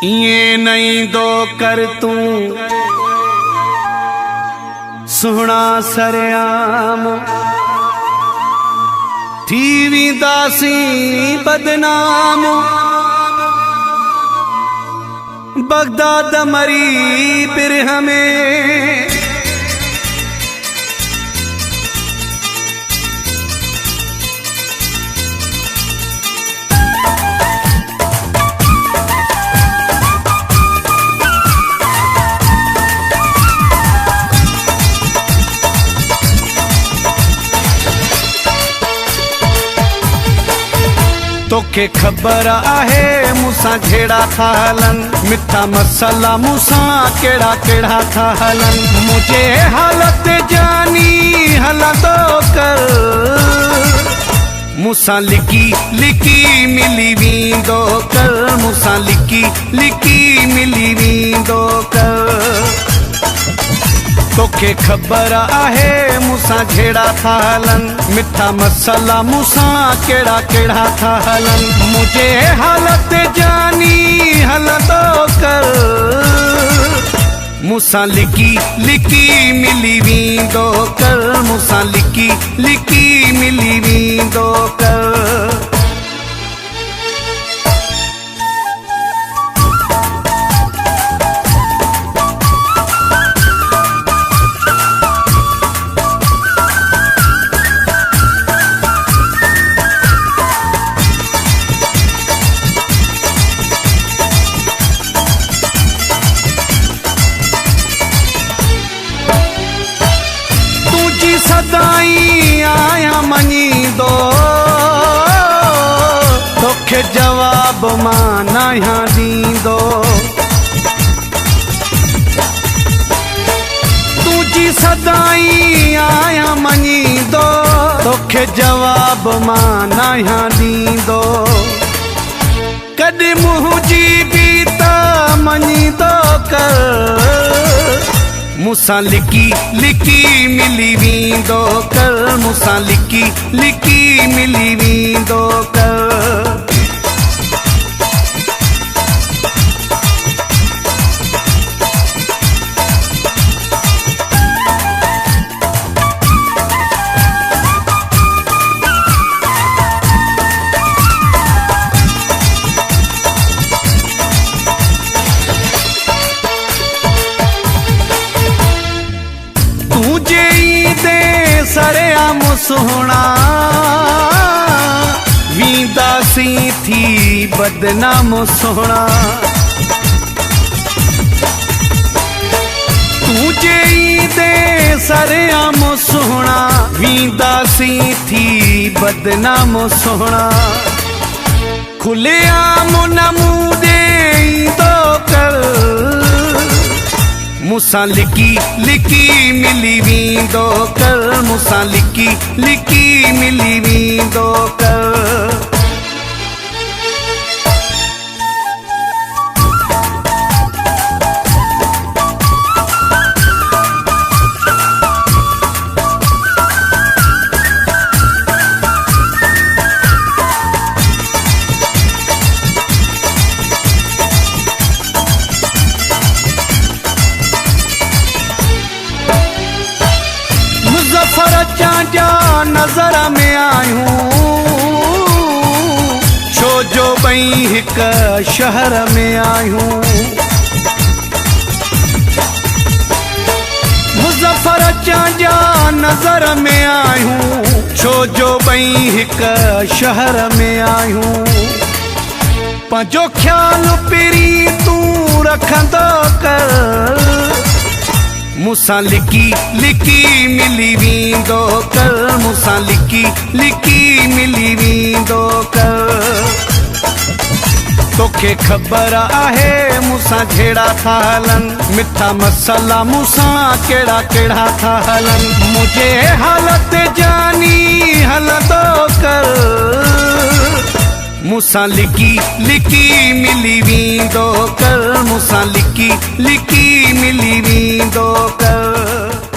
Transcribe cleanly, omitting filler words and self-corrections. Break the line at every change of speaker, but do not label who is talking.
इए नहीं दो कर तू सुहना सरेआम थी वेंदासी बदनाम। बगदाद मरी बिरह में तोखे खबर आहे मूंसां जहिड़ा था हलन, मिठा मसाला मूंसां कहिड़ा कहिड़ा था हलन। मुझे हालत जानी हलंदो कर, मूंसां लिकी लिकी मिली वेंदो कर, मूंसां लिकी लिकी मिली वेंदो कर। तोखे खबर आहे मूंसां जहिड़ा था हलन, मिठा मसाला मूंसां कहिड़ा कहिड़ा था हलन। मुझे हालत जानी हलंदो कर, मूंसां लिकी लिकी मिली वेंदो कर, मूंसां लिकी लिकी मिली वेंदो कर। सदाई आया मञींदो, तोखे जवाब मां नया ॾींदो। तुझी सदाई आया मञींदो, तोखे जवाब मां नया ॾींदो। कॾहिं मुंहिंजी बि त मञींदो कर, मूंसां लिकी लिकी मिली वेंदो कर, मूंसां लिकी लिकी मिली वेंदो कर। सरेआम सुहना वेंदासी थी बदनाम सुहना। तुझे दे सरेआम सुहना वेंदासी थी बदनाम सुहना। खुलेआम नमूने ईंदो कर, मूंसां लिकी लिकी मिली वेंदो कर, मूंसां लिकी लिकी मिली वेंदो कर। जा नजर में आयूं, छो जो बई हिक शहर में आयूं। मुज़फ़र जा नजर में आयूं, छो जो बई हिक शहर में आयूं। पंहिंजो ख्याल पहिरीं तूं रखंदो कर, मूंसां लिकी लिकी मिली वेंदो कर, मूंसां लिकी लिकी मिली वेंदो कर। तोखे खबर आहे मूंसां जहिड़ा था हलन, मिठा मसाला मूंसां कहिड़ा कहिड़ा था हलन। मुझे हालत जानी हलंदो कर, मूंसां लिकी लिकी मिली वेंदो कर, मूंसां लिकी लिकी मिली वेंदो कर।